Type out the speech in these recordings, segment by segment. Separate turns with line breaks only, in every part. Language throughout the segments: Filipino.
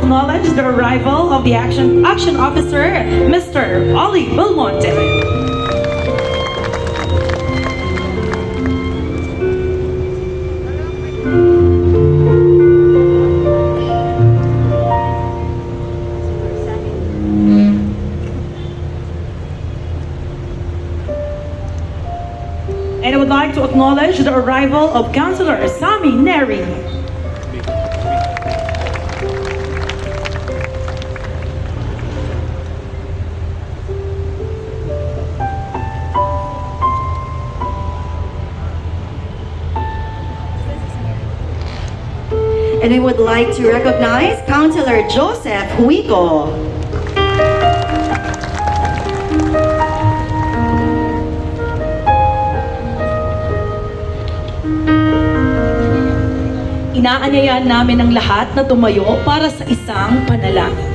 Acknowledge the arrival of the action officer, Mr. Ollie Belmonte. And I would like to acknowledge the arrival of Councilor Sammy Neri.
And we would like to recognize Councilor Joseph Huico.
Inaanyayahan namin ang lahat na tumayo para sa isang panalangin.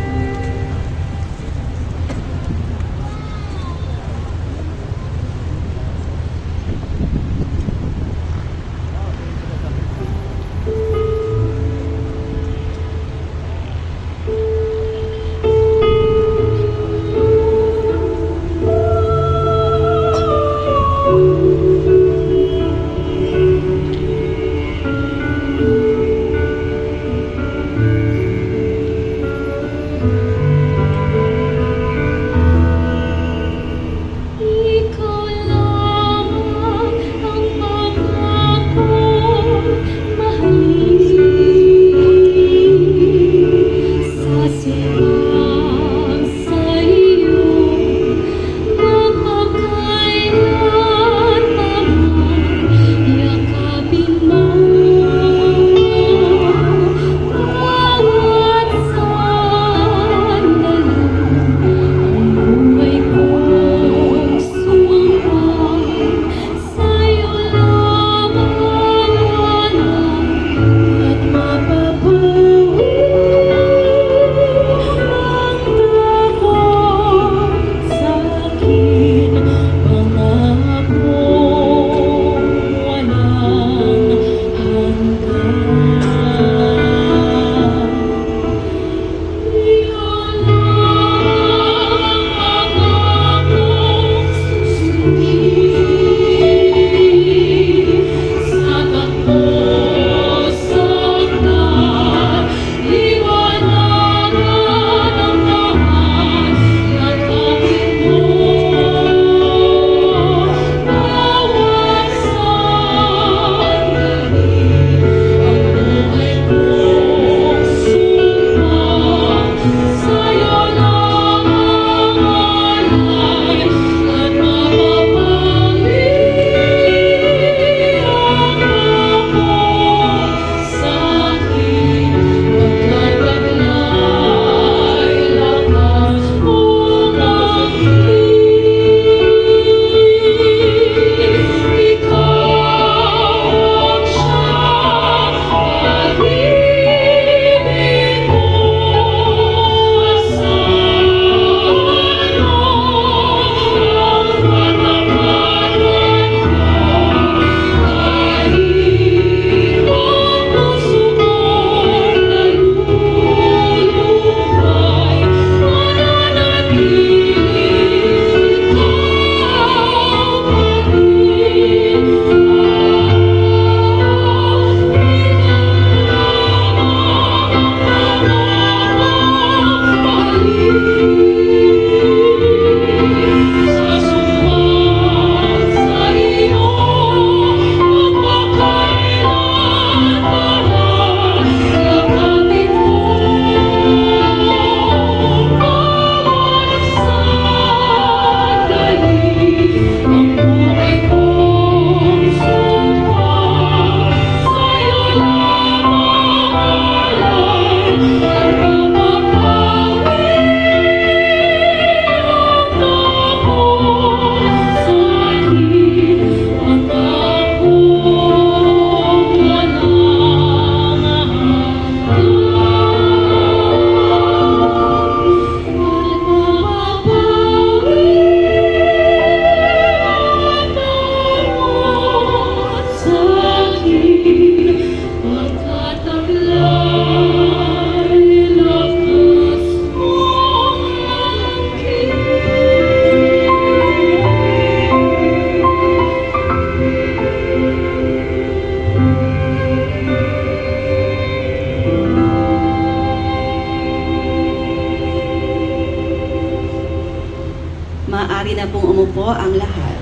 na pong umupo ang lahat.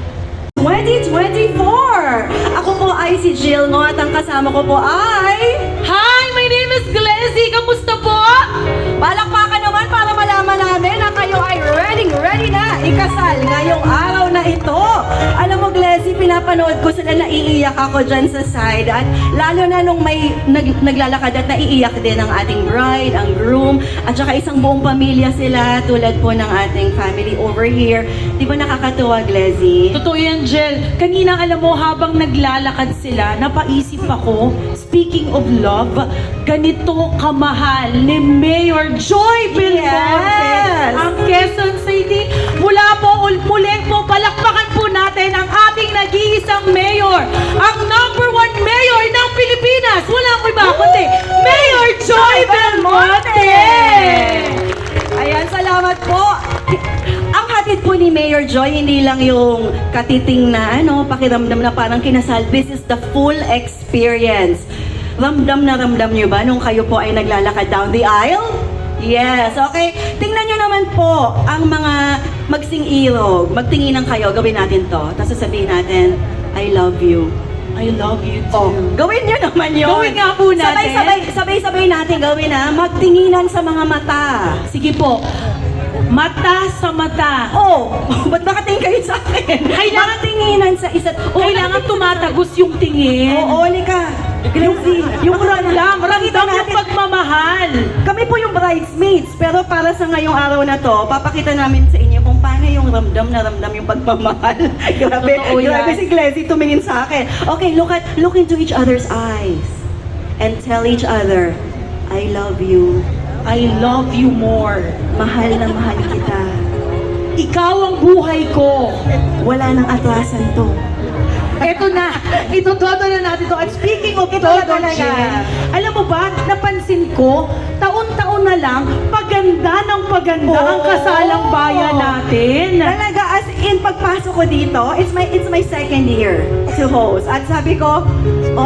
2024! Ako po ay si Jill Ngo at ang kasama ko po ay...
Hi! My name is Glezzy! Kamusta po?
Palakpakan naman para malaman namin na kayo ay ready na ikasal ngayong araw na ito. Alam mo, Glezzy, pinapanood ko sila, naiiyak ako dyan sa side. At lalo na nung may naglalakad at naiiyak din ang ating bride, ang groom, at saka isang buong pamilya sila tulad po ng ating family over here. Di ba nakakatuwa, Glezzy?
Totoo yan, Jel. Kanina, alam mo, habang naglalakad sila, napaisip ako, speaking of love, ganito kamahal ni Mayor Joy Belmonte
Yes!
ang Quezon City. Muli po, palakpakan po natin ang ating nag-iisang mayor, ang #1 mayor ng Pilipinas. Wala ko iba, kundi Mayor Joy Belmonte!
Ayan, salamat po. Ang hatid po ni Mayor Joy, hindi lang yung katiting na pakiramdam na parang kinasal. This is the full experience. Ramdam na ramdam nyo ba nung kayo po ay naglalakad down the aisle? Yes, okay. Tingnan nyo naman po ang mga magsing-irog. Magtinginan kayo, gawin natin to. Tapos sasabihin natin, I love you.
I love you
Oh,
too.
gawin nyo naman yun.
Gawin nga po natin.
Sabay-sabay natin gawin ha. Magtinginan sa mga mata.
Sige po. Mata sa mata.
Oh, ba't nakatingin kayo sa akin?
Kailangan
tinginan sa isa't...
Kailangan tumatagos yung tingin.
Oo, Lika.
Yung ramdam yung pagmamahal.
Kami po yung bridesmaids, pero para sa ngayong araw na to, papakita namin sa inyo kung paano yung ramdam na ramdam yung pagmamahal. Grabe,
Totoo yan.
grabe si Glezzy tumingin sa akin. Okay, look into each other's eyes and tell each other, I love you.
I love you more.
Mahal na mahal kita.
Ikaw ang buhay ko.
Wala nang atrasan to.
Eto na, itotodo na natin to. At speaking of
Ito
todo,
na talaga.
Jen, alam mo ba, napansin ko, taon-taon na lang, paganda ng paganda ang kasalang bayan natin.
Talaga, as in, pagpasok ko dito, it's my second year to host. At sabi ko,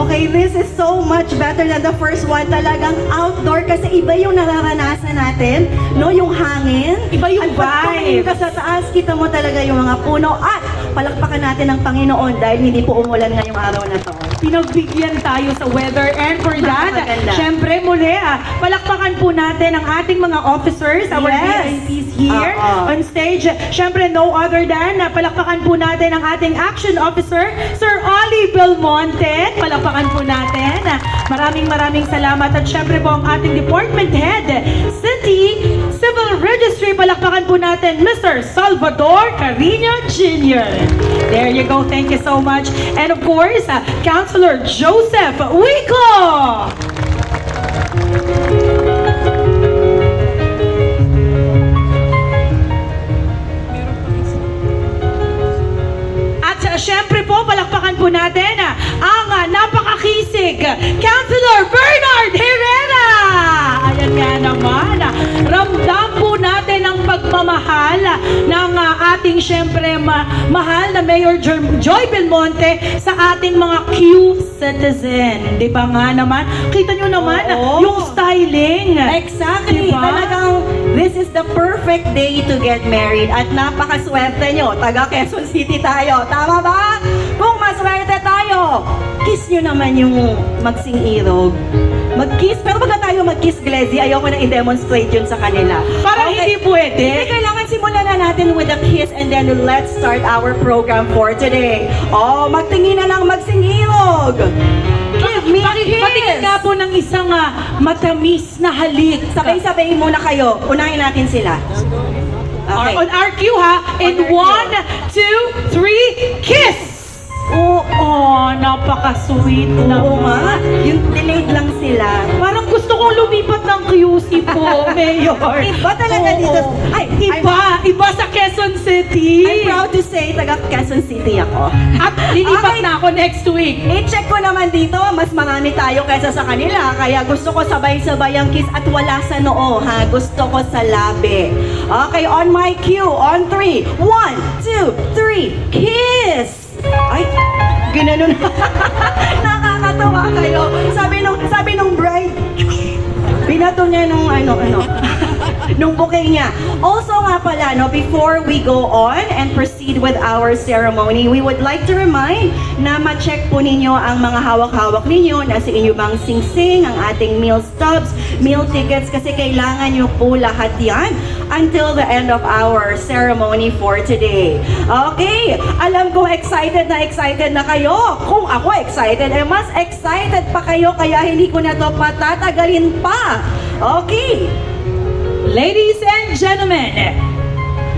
okay, this is so much better than the first one. Talagang outdoor kasi iba yung nararanasan natin, no? Yung hangin.
Iba yung
At pag tumingin ka
vibes.
sa taas, kita mo talaga yung mga puno. At palakpakan natin ang Panginoon dahil hindi po umulan ngayong araw na to.
Pinagbigyan tayo sa weather, and for that,
Maganda.
syempre muli, palakpakan po natin ang ating mga officers, our
Yes.
VIPs here
Oo.
on stage. Syempre, no other than, palakpakan po natin ang ating action officer, Sir Ollie Belmonte. Palakpakan po natin. Maraming salamat. At syempre po ang ating department head, City Civil Registry. Palakpakan po natin, Mr. Salvador Carino Jr. There you go. Thank you so much. And of course, Councilor Joseph Wico. At syempre po, palakpakan po natin ang napakakisig, Councilor Bernard Herrera. Ayan nga naman, ramdam po natin ang pagmamahal ng ating syempre mahal na Mayor Joy Belmonte sa ating mga Q citizen. Di ba nga naman? Kita nyo naman
Oo.
yung styling.
Exactly.
Diba?
Talagang this is the perfect day to get married at napakaswerte nyo. Taga Quezon City tayo. Tama ba? Kung maswerte tayo, kiss nyo naman yung magsing-irog. Mag-kiss. Pero baga tayo mag-kiss, Glezzy, ayoko na i-demonstrate yun sa kanila.
Parang hindi pwede.
Hindi, kailangan simulan na natin with a kiss and then let's start our program for today. Oh, magtingin na lang magsing-irog. Give me a kiss.
Patingin nga po ng isang matamis na halik.
Sabay-sabay muna kayo. Unahin natin sila. Okay.
On our cue ha. In
On our
1, 2, 3, kiss! Oo, napaka-sweet
Oo nga.
naman.
Yung delayed lang sila.
Parang gusto kong lumipat ng QC po, Mayor.
Iba talaga
Oo.
dito. Ay,
Iba sa Quezon City.
I'm proud to say, taga Quezon City ako.
At lilipat
Okay.
na ako next week.
I-check ko naman dito, mas marami tayo kaysa sa kanila. Kaya gusto ko sabay-sabay ang kiss at wala sa noo, ha? Gusto ko sa labi. Okay, on my cue, on 3. 1, 2, 3, kiss! Ay, ginanon. Nakakatawa kayo. Sabi nung bride, binato niya nung ano. nung bouquet niya. Also nga pala, no, before we go on and proceed with our ceremony, we would like to remind na ma-check po ninyo ang mga hawak-hawak ninyo, nasa inyo bang sing-sing, ang ating meal stubs, meal tickets, kasi kailangan nyo po lahat yan until the end of our ceremony for today. Okay, alam ko excited na kayo. Kung ako excited, mas excited pa kayo, kaya hindi ko na to patatagalin pa. Okay.
Ladies and gentlemen,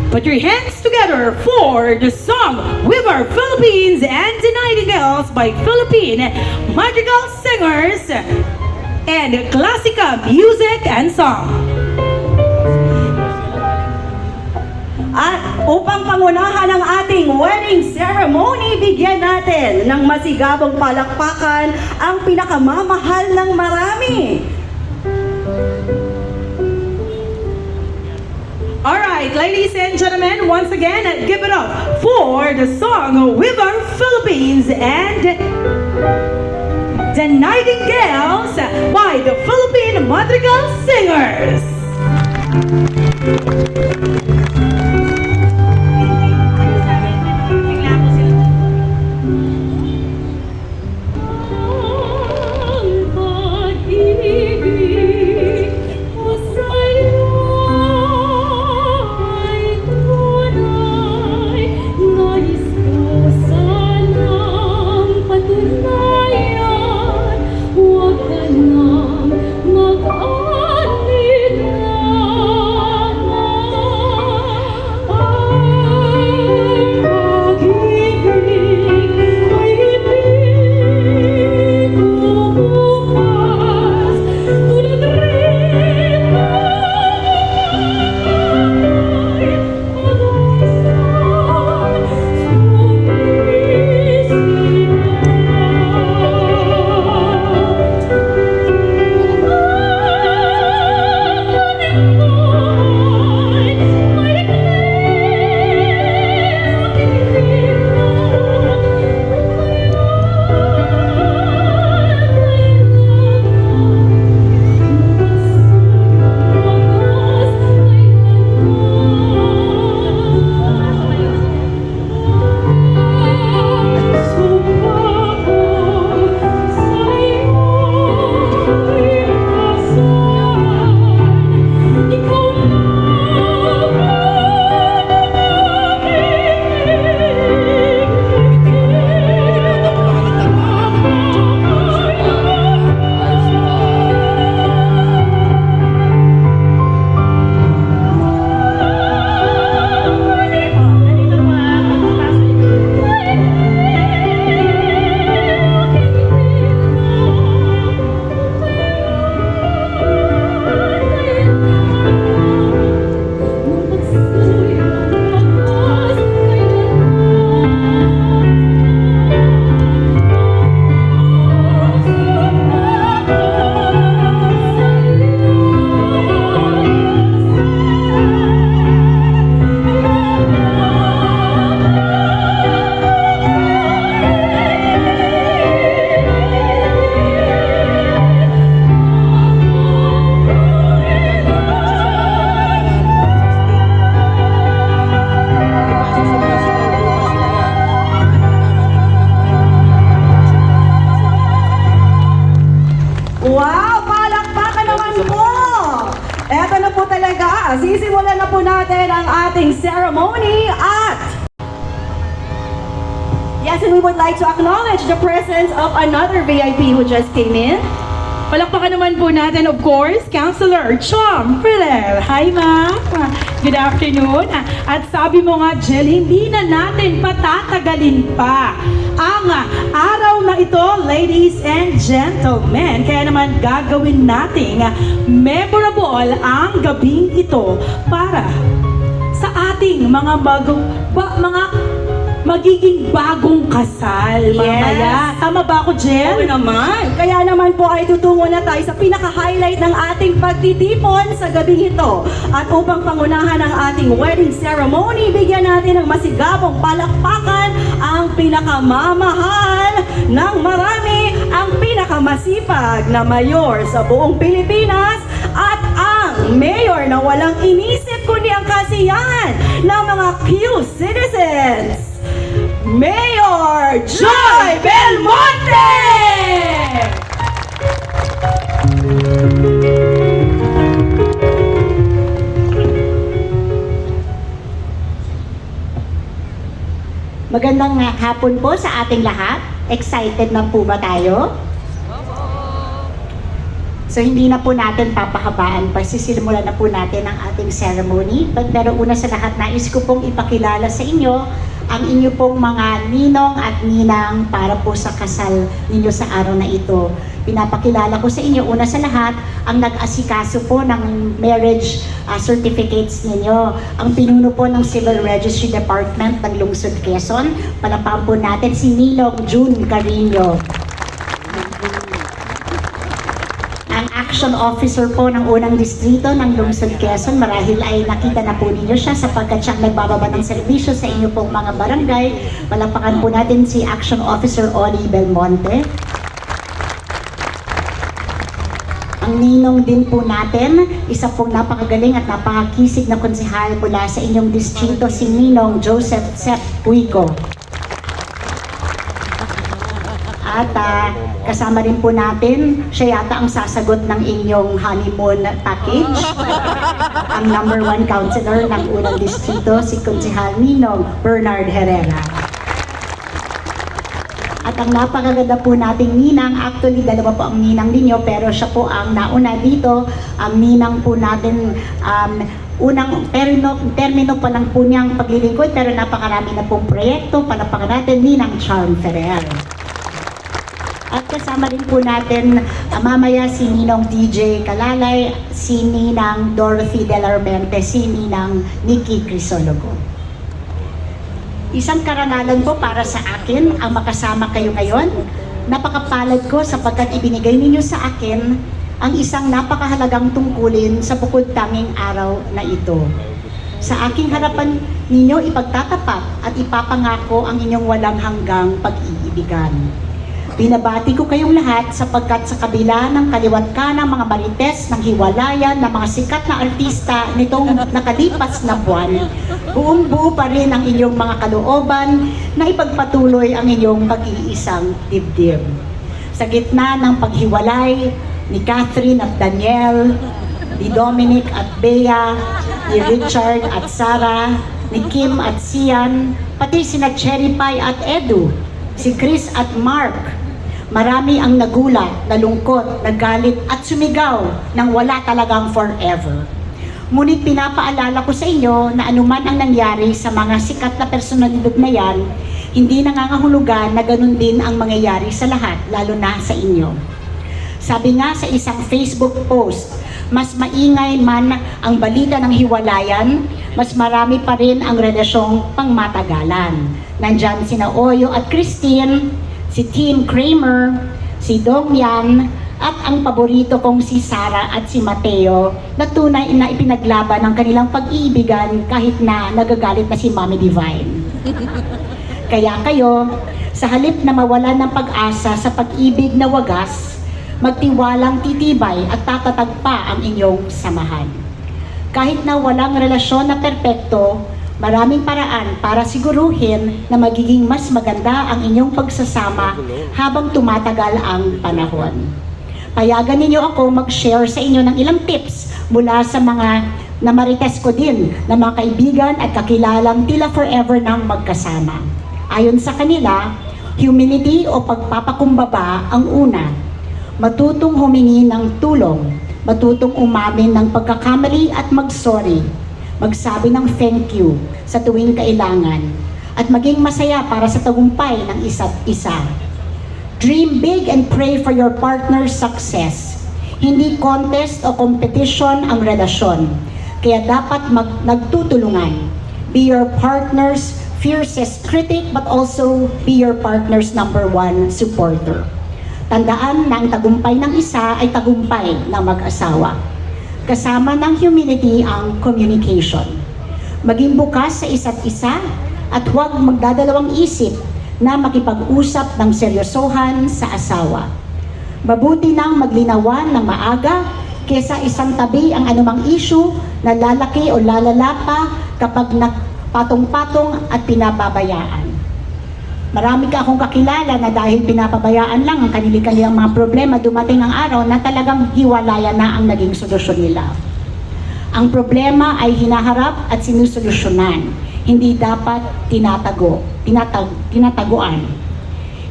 put your hands together for the song River Philippines and the Nightingales by Philippine Madrigal Singers and Classica Music and Song.
At upang pangunahan ang ating wedding ceremony, bigyan natin ng masigabong palakpakan ang pinakamamahal ng marami.
Alright, ladies and gentlemen, once again, give it up for the song River Philippines and the Nightingales by the Philippine Madrigal Singers.
Wow! Palakpakan naman po! Eto na po talaga. Sisimulan na po natin ang ating ceremony at yes, and we would like to acknowledge the presence of another VIP who just came in.
Palakpakan naman po natin, of course, Councilor Chong Fidel. Hi, ma'am. Good afternoon. At sabi mo nga, Jel, hindi na natin patatagalin pa ang araw na ito, ladies and gentlemen. Kaya naman gagawin nating memorable ang gabing ito para sa ating mga magiging bagong kasal mamaya. Tama ba ako, Jel?
Oo naman. Kaya naman po ay tutungo na tayo sa pinaka-highlight ng ating pagtitipon sa gabing ito. At upang pangunahan ang ating wedding ceremony, bigyan natin ng masigabong palakpakan ang pinakamamahal ng marami, ang pinakamasipag na mayor sa buong Pilipinas at ang Mayor na walang inisip kundi ang kasiyahan ng mga Q-citizens, Mayor Joy Belmonte!
Magandang hapon po sa ating lahat. Excited na po ba tayo? So hindi na po natin papahabaan pa, sisimulan na po natin ang ating ceremony. Pero una sa lahat, nais ko pong ipakilala sa inyo ang inyo pong mga ninong at ninang para po sa kasal ninyo sa araw na ito. Pinapakilala ko sa inyo, una sa lahat, ang nag-asikaso po ng marriage certificates ninyo. Ang pinuno po ng Civil Registry Department ng Lungsod Quezon. Palapaan po natin si Nilong June Carino. Ang Action Officer po ng unang distrito ng Lungsod Quezon, marahil ay nakita na po ninyo siya sapagkat siya nagbababa ng serbisyo sa inyo pong mga barangay. Palapakan po natin si Action Officer Oli Belmonte. Ang ninong din po natin, isa pong napakagaling at napakakisig na konsehal mula sa inyong distrito, si Ninong Joseph Sep Puico. At kasama rin po natin, siya yata ang sasagot ng inyong honeymoon package. Ang number 1 counselor ng unang distrito, si Konsehal Ninong Bernard Herrera. At ang napakaganda po nating ninang, actually dalawa po ang ninang ninyo, pero siya po ang nauna dito. Ang ninang po natin, unang termino pa lang po niyang paglilingkod, pero napakarami na pong proyekto. Palapakan natin, Ninang Charm Ferrer. At kasama rin po natin mamaya si Ninong DJ Kalalay, si Ninang Dorothy Delarmente, si Ninang Nikki Crisologo. Isang karangalan po para sa akin ang makasama kayo ngayon. Napakapalad ko sapagkat ibinigay ninyo sa akin ang isang napakahalagang tungkulin sa bukod tanging araw na ito. Sa aking harapan ninyo ipagtatapat at ipapangako ang inyong walang hanggang pag-iibigan. Binabati ko kayong lahat sapagkat sa kabila ng kaliwat ka ng mga marites ng hiwalayan ng mga sikat na artista nitong nakalipas na buwan, buong-buo pa rin ang inyong mga kalooban na ipagpatuloy ang inyong pag-iisang dibdib. Sa gitna ng paghiwalay ni Catherine at Daniel, ni Dominic at Bea, ni Richard at Sarah, ni Kim at Sian, pati sina Cherry Pie at Edu, si Chris at Mark. Marami ang nagulat, nalungkot, nagalit at sumigaw nang wala talagang forever. Ngunit pinapaalala ko sa inyo na anuman ang nangyari sa mga sikat na personalidad na yan, hindi nangangahulugan na ganun din ang mangyayari sa lahat, lalo na sa inyo. Sabi nga sa isang Facebook post, mas maingay man ang balita ng hiwalayan, mas marami pa rin ang relasyong pangmatagalan. Nandyan sina Oyo at Christine, si Tim Kramer, si Dong Yan, at ang paborito kong si Sarah at si Mateo na tunay na ipinaglaban ng kanilang pag-iibigan kahit na nagagalit na si Mommy Divine. Kaya kayo, sa halip na mawalan ng pag-asa sa pag-ibig na wagas, magtiwalang titibay at tatatag pa ang inyong samahan. Kahit na walang relasyon na perpekto, maraming paraan para siguruhin na magiging mas maganda ang inyong pagsasama habang tumatagal ang panahon. Payagan ninyo ako mag-share sa inyo ng ilang tips mula sa mga namarites ko din na mga kaibigan at kakilalang tila forever nang magkasama. Ayon sa kanila, humility o pagpapakumbaba ang una. Matutong humingi ng tulong, matutong umamin ng pagkakamali at mag-sorry. Magsabi ng thank you sa tuwing kailangan at maging masaya para sa tagumpay ng isa't isa. Dream big and pray for your partner's success. Hindi contest o competition ang relasyon, kaya dapat nagtutulungan. Be your partner's fiercest critic but also be your partner's number 1 supporter. Tandaan na ang tagumpay ng isa ay tagumpay ng mag-asawa. Kasama ng humility ang communication. Maging bukas sa isa't isa at huwag magdadalawang isip na makipag-usap ng seryosohan sa asawa. Mabuti nang maglinawan ng maaga, kesa isang tabi ang anumang issue na lalaki o lalala pa kapag nagpatong-patong at pinababayaan. Marami ka akong kakilala na dahil pinapabayaan lang ang kanilang mga problema, dumating ang araw na talagang hiwalayan na ang naging solusyon nila. Ang problema ay hinaharap at sinusolusyonan, hindi dapat tinataguan.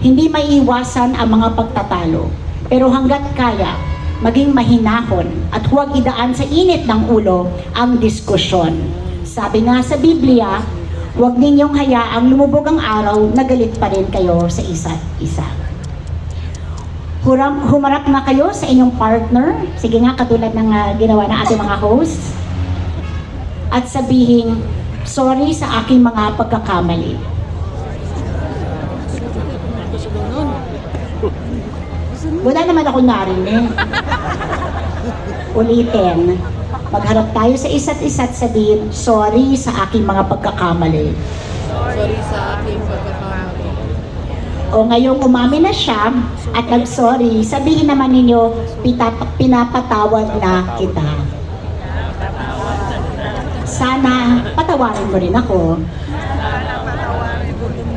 Hindi maiiwasan ang mga pagtatalo, pero hanggat kaya, maging mahinahon at huwag idaan sa init ng ulo ang diskusyon. Sabi nga sa Biblia, huwag ninyong hayaang lumubog ang araw na galit pa rin kayo sa isa't isa. Humarap na kayo sa inyong partner, sige nga katulad ng ginawa ng ating mga hosts, at sabihin, sorry sa aking mga pagkakamali. Wala naman ako narinig. Ulitin, magharap tayo sa isa't isa at sabihin, sorry sa aking mga pagkakamali.
Sorry sa aking pagkakamali.
O ngayong umamin na siya at nag-sorry, sabihin naman ninyo, pinapatawad na kita. Sana patawarin mo rin ako.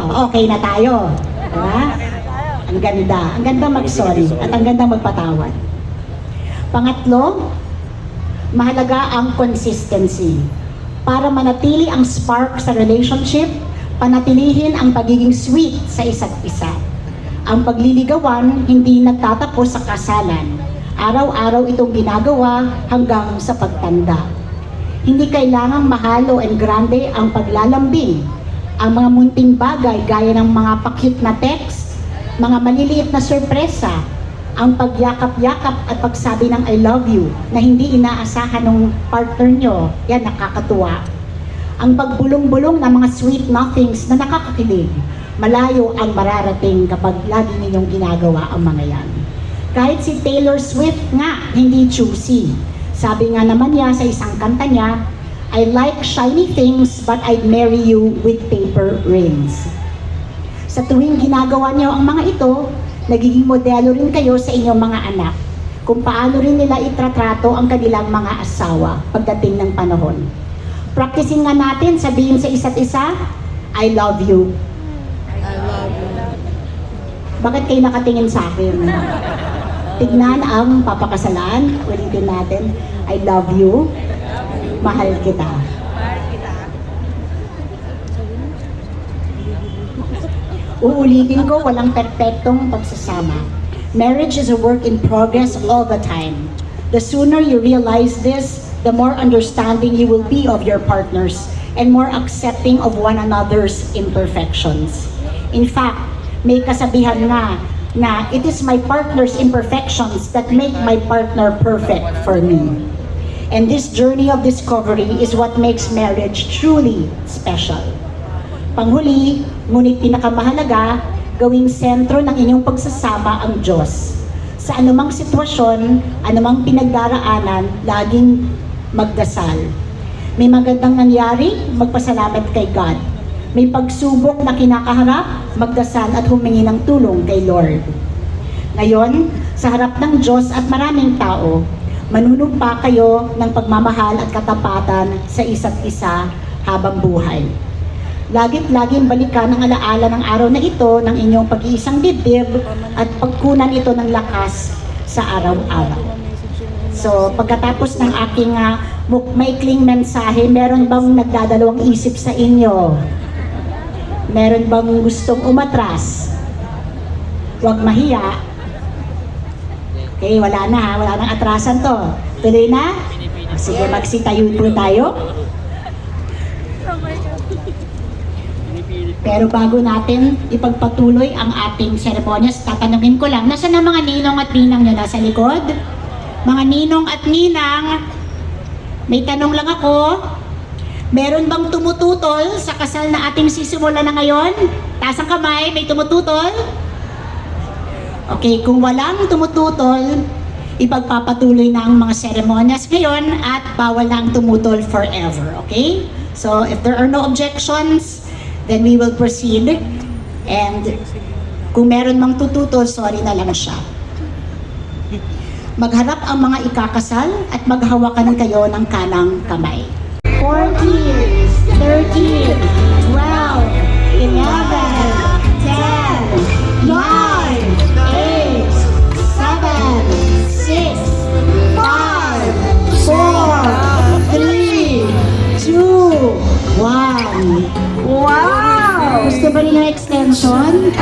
O, okay na tayo. Diba? Ang ganda. Ang ganda mag-sorry at ang ganda magpatawad. Pangatlo, mahalaga ang consistency. Para manatili ang spark sa relationship, panatilihin ang pagiging sweet sa isa't isa. Ang pagliligawan hindi nagtatapos sa kasalan. Araw-araw itong ginagawa hanggang sa pagtanda. Hindi kailangang mahalo and grande ang paglalambing. Ang mga munting bagay gaya ng mga pa-cute na text, mga maliliit na sorpresa, ang pagyakap-yakap at pagsabi ng I love you na hindi inaasahan ng partner nyo, yan nakakatuwa. Ang pagbulong-bulong ng mga sweet nothings na nakakakilig, malayo ang mararating kapag lagi ninyong ginagawa ang mga yan. Kahit si Taylor Swift nga, hindi choosy. Sabi nga naman niya sa isang kanta niya, I like shiny things but I'd marry you with paper rings. Sa tuwing ginagawa niyo ang mga ito, nagiging modelo rin kayo sa inyong mga anak kung paano rin nila itratrato ang kanilang mga asawa pagdating ng panahon. Practicing nga natin, sabihin sa isa't isa, I love you.
I love you.
Bakit kayo nakatingin sa akin? Tignan ang papakasalan, ulitin natin, I love you, mahal kita. Uulitin ko, walang perpektong pagsasama. Marriage is a work in progress all the time. The sooner you realize this, the more understanding you will be of your partners and more accepting of one another's imperfections. In fact, may kasabihan nga na it is my partner's imperfections that make my partner perfect for me. And this journey of discovery is what makes marriage truly special. Panghuli, ngunit pinakamahalaga, gawing sentro ng inyong pagsasama ang Diyos. Sa anumang sitwasyon, anumang pinagdaraanan, laging magdasal. May magandang nangyari, magpasalamat kay God. May pagsubok na kinakaharap, magdasal at humingi ng tulong kay Lord. Ngayon, sa harap ng Diyos at maraming tao, manunumpa kayo ng pagmamahal at katapatan sa isa't isa habang buhay. Laging balikan ang alaala ng araw na ito ng inyong pag-iisang dibdib at pagkunan ito ng lakas sa araw-araw. So, pagkatapos ng aking maikling mensahe, meron bang nagdadalawang isip sa inyo? Meron bang gustong umatras? Huwag mahiya. Okay, wala na, wala nang atrasan to. Tuloy na? Sige, magsitayo po tayo. Pero bago natin ipagpatuloy ang ating seremonyas, tatanungin ko lang, nasaan ang mga ninong at ninang nyo nasa likod? Mga ninong at ninang, may tanong lang ako. Meron bang tumututol sa kasal na ating sisimula na ngayon? Taas ang kamay, may tumututol? Okay, kung walang tumututol, ipagpapatuloy na ang mga seremonyas ngayon at bawal na ang tumutol forever, okay? So, if there are no objections, then we will proceed. And kung meron mang tututol, sorry na lang siya. Magharap ang mga ikakasal at maghawakan kayo ng kanang kamay. 14, 13, 12, 11, 10, 9, 8, 7, 6, 5, 4, 3, 2, 1.
Wow!
Gusto ba nila extension?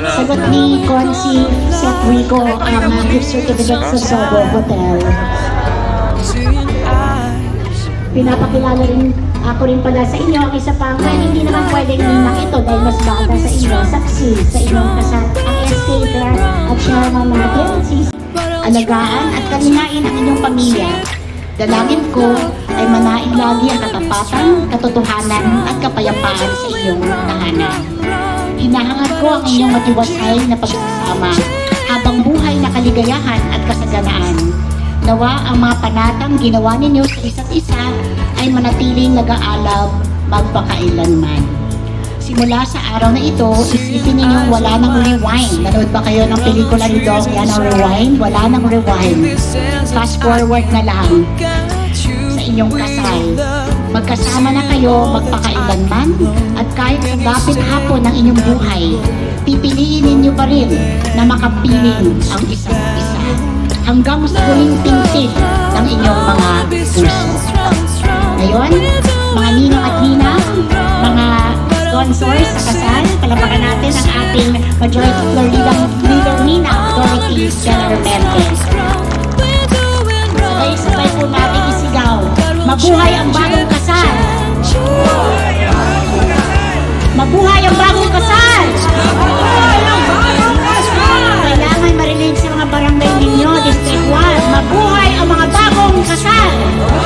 Sagot ni Consi Seth Rico ang gift certificate sa Sobo Hotel. Pinapakilala rin ako rin pala sa inyo ang isa pang hindi naman pwedeng ninang ito dahil mas bata sa inyo, saksi sa inyong kasal ang SK Fair at chairman natin, si alagaan at kalinain ang inyong pamilya. Dalangin ko ay manaig lagi ang katapatan, katotohanan at kapayapaan sa inyong tahanan. Hinahangad ko ang inyong matiwasay na pagsasama habang buhay na kaligayahan at kasaganaan. Nawa ang mga panatang ginawa ninyo sa isa't isa ay manatiling nag-aalab magpakailanman. Simula sa araw na ito, isipin ninyong wala nang rewind. Nanood ba kayo ng pelikula ni Doc? Yan ang rewind? Wala nang rewind. Fast forward na lang sa inyong kasal. Magkasama na kayo magpakailanman at kahit sa dapit hapon ng inyong buhay, pipiliin ninyo pa rin na makapiling ang isa't isa hanggang sa huling tintig ng inyong mga puso. Ngayon, mga ninong at ninang, mga sponsors sa kasal, palapakan natin ang ating Majority Floor Leader Nina, Dorothy Genermente. Sabay-sabay po natin isigaw, mabuhay ang bagong kasal! Mabuhay ang bagong kasal! Kailangan marinig sa mga barangay ninyo, District 1, mabuhay ang mga bagong kasal!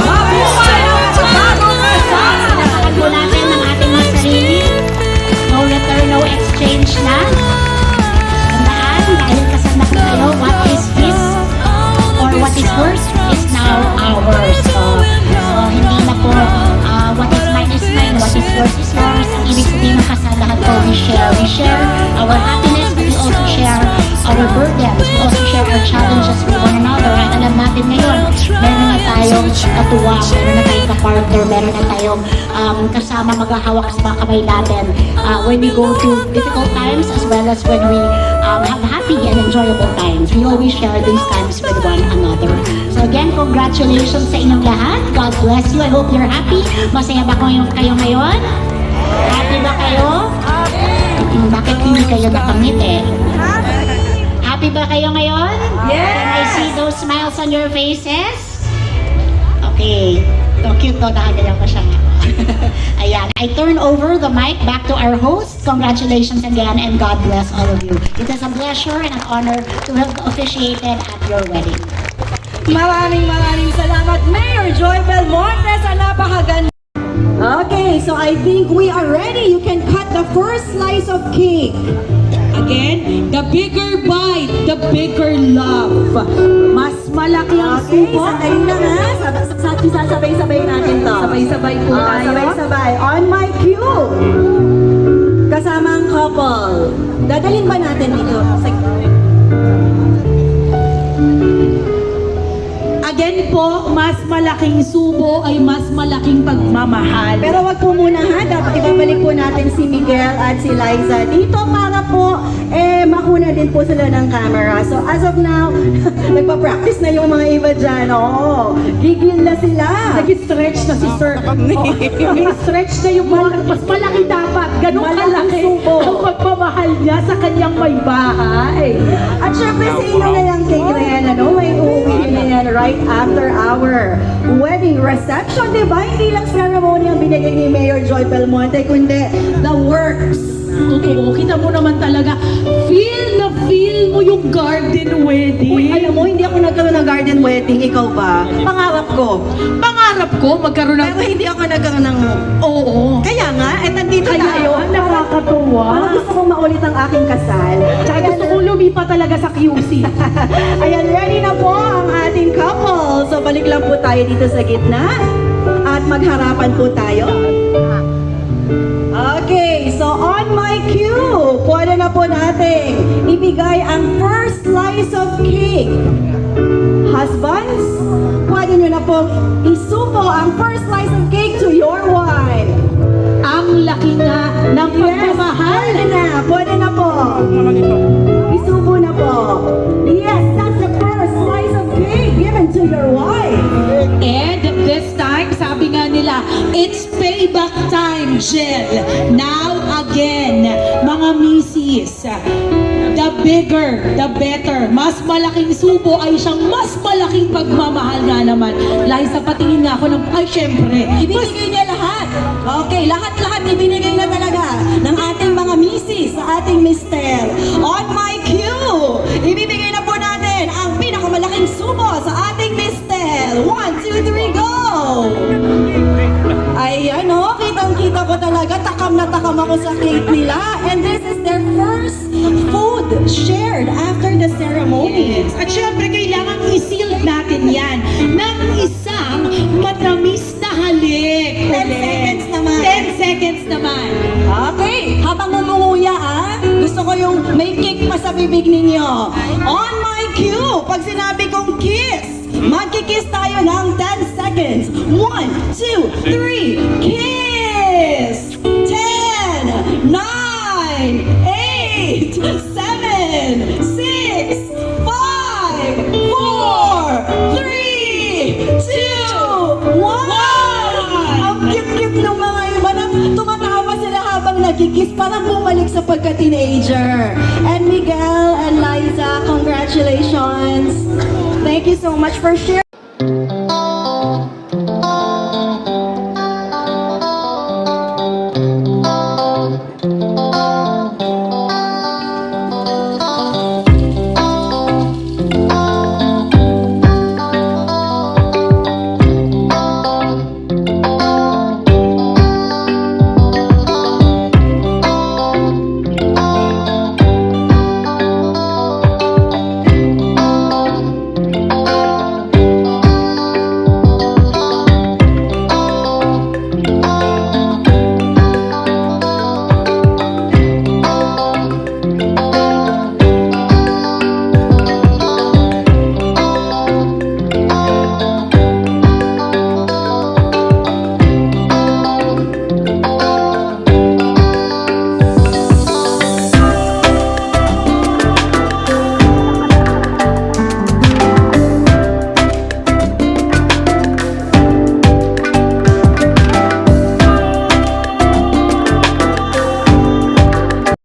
Mabuhay ang bagong kasal! Palapakan po natin ang ating mga sarili. No return, no exchange na. Tandaan, dahil kasal na po kayo, what is his or what is hers is now ours. So hindi na po what is mine is mine, what is yours is yours. Ang ibig sabihin ng kasal, lahat po we share. We share our happiness, but we also share our burdens. We also share our challenges with one another. At alam natin ngayon, meron na tayong katuwa, meron na tayong kapartner, meron na tayong kasama maghahawak sa mga kamay natin when we go through difficult times as well as when we have happy and enjoyable times. We always share these times with one another. So again, congratulations sa inyong lahat. God bless you. I hope you're happy. Masaya ba kayo ngayon? Happy ba kayo? Bakit hindi kayo nakangiti? Happy ba kayo ngayon?
Yes!
Can I see those smiles on your faces? Okay. So cute to, nakagayan ko siya. Ayan. I turn over the mic back to our host. Congratulations again and God bless all of you. It is a pleasure and an honor to have officiated at your wedding.
Maraming salamat, Mayor Joy Belmonte, sa napakaganda. Okay, so I think we are ready. You can cut the first slice of cake.
Again, the bigger bite, the bigger love. Mas malaki ang
Okay,
subo.
sandali lang ha. Sasabay-sabay natin to.
Sabay-sabay po tayo.
Sabay-sabay. On my cue. Kasama ang couple. Dadalhin ba natin dito?
Again po, mas malaking subo ay mas malaking pagmamahal.
Pero wag po muna ha. Dapat ibabalik po natin si Miguel at si Liza dito para po makuna din po sila ng camera. So as of now, nagpa-practice na yung mga iba dyan. Oo. Gigil na sila.
Nag-stretch na si Sir. Nag-stretch na yung mas malaki dapat. Ganun
Malaking
kalaki
subo.
ang pagmamahal niya sa kanyang may bahay.
At syempre sa inyo na yung cake na yan, ano? May uuwi na yan right after our wedding reception, di ba? Hindi lang ceremony ang binigay ni Mayor Joy Belmonte, kundi the works.
Totoo, kita mo naman talaga, feel mo yung garden wedding.
Uy, alam mo, hindi ako nagkaroon ng garden wedding, ikaw ba? Pangarap ko.
Pangarap ko, magkaroon ng...
Pero hindi ako nagkaroon ng...
Oo.
Kaya nga, nandito
Kaya
tayo.
yun, nakakatuwa.
Parang gusto kong maulit ang aking kasal.
Tsaka gusto kong lumipa talaga sa QC.
Ayan, ready na po ang ating couple. So, balik lang po tayo dito sa gitna. At magharapan po tayo. Okay, so on my cue, pwede na po natin ibigay ang first slice of cake. Husbands, pwede nyo na po isupo ang first slice of cake to your wife.
Ang laki nga ng pagmamahal.
Pwede na po. Isubo na po. Yes, that's the first slice of cake given to your wife.
And this time, sabi nga nila, it's payback time, Jill. Now again, mga misis, the bigger, the better. Mas malaking subo ay siyang mas malaking pagmamahal nga naman. Liza, patingin nga ako ng, ay syempre.
Ibinigay niya lahat. Okay, lahat-lahat ibinigay na talaga ng ating mga misis sa ating mister. On my cue, ibibigay na po natin ang pinakamalaking subo sa ating mister. 1, 2, 3, go! Ayan o, kitang-kita ko talaga, takam na takam ako sa cake nila. And this is their first food shared after the ceremony.
At syempre, kailangan i-seal natin yan ng isang matamis na halik.
10 seconds naman.
10 seconds naman.
Okay, habang umunguya gusto ko yung may cake pa sa bibig ninyo. On my cue, pag sinabi kong kiss, magkikiss tayo ng 10 seconds. 1, 2, 3, kiss! 10, 9, 8, 7, 6, 5, 4, 3, 2, 1! Ang cute-cute ng mga iba na tumatawa sila habang nagkikiss, parang bumalik sa pagka-teenager. And Miguel and Liza, congratulations! Thank you so much for sharing.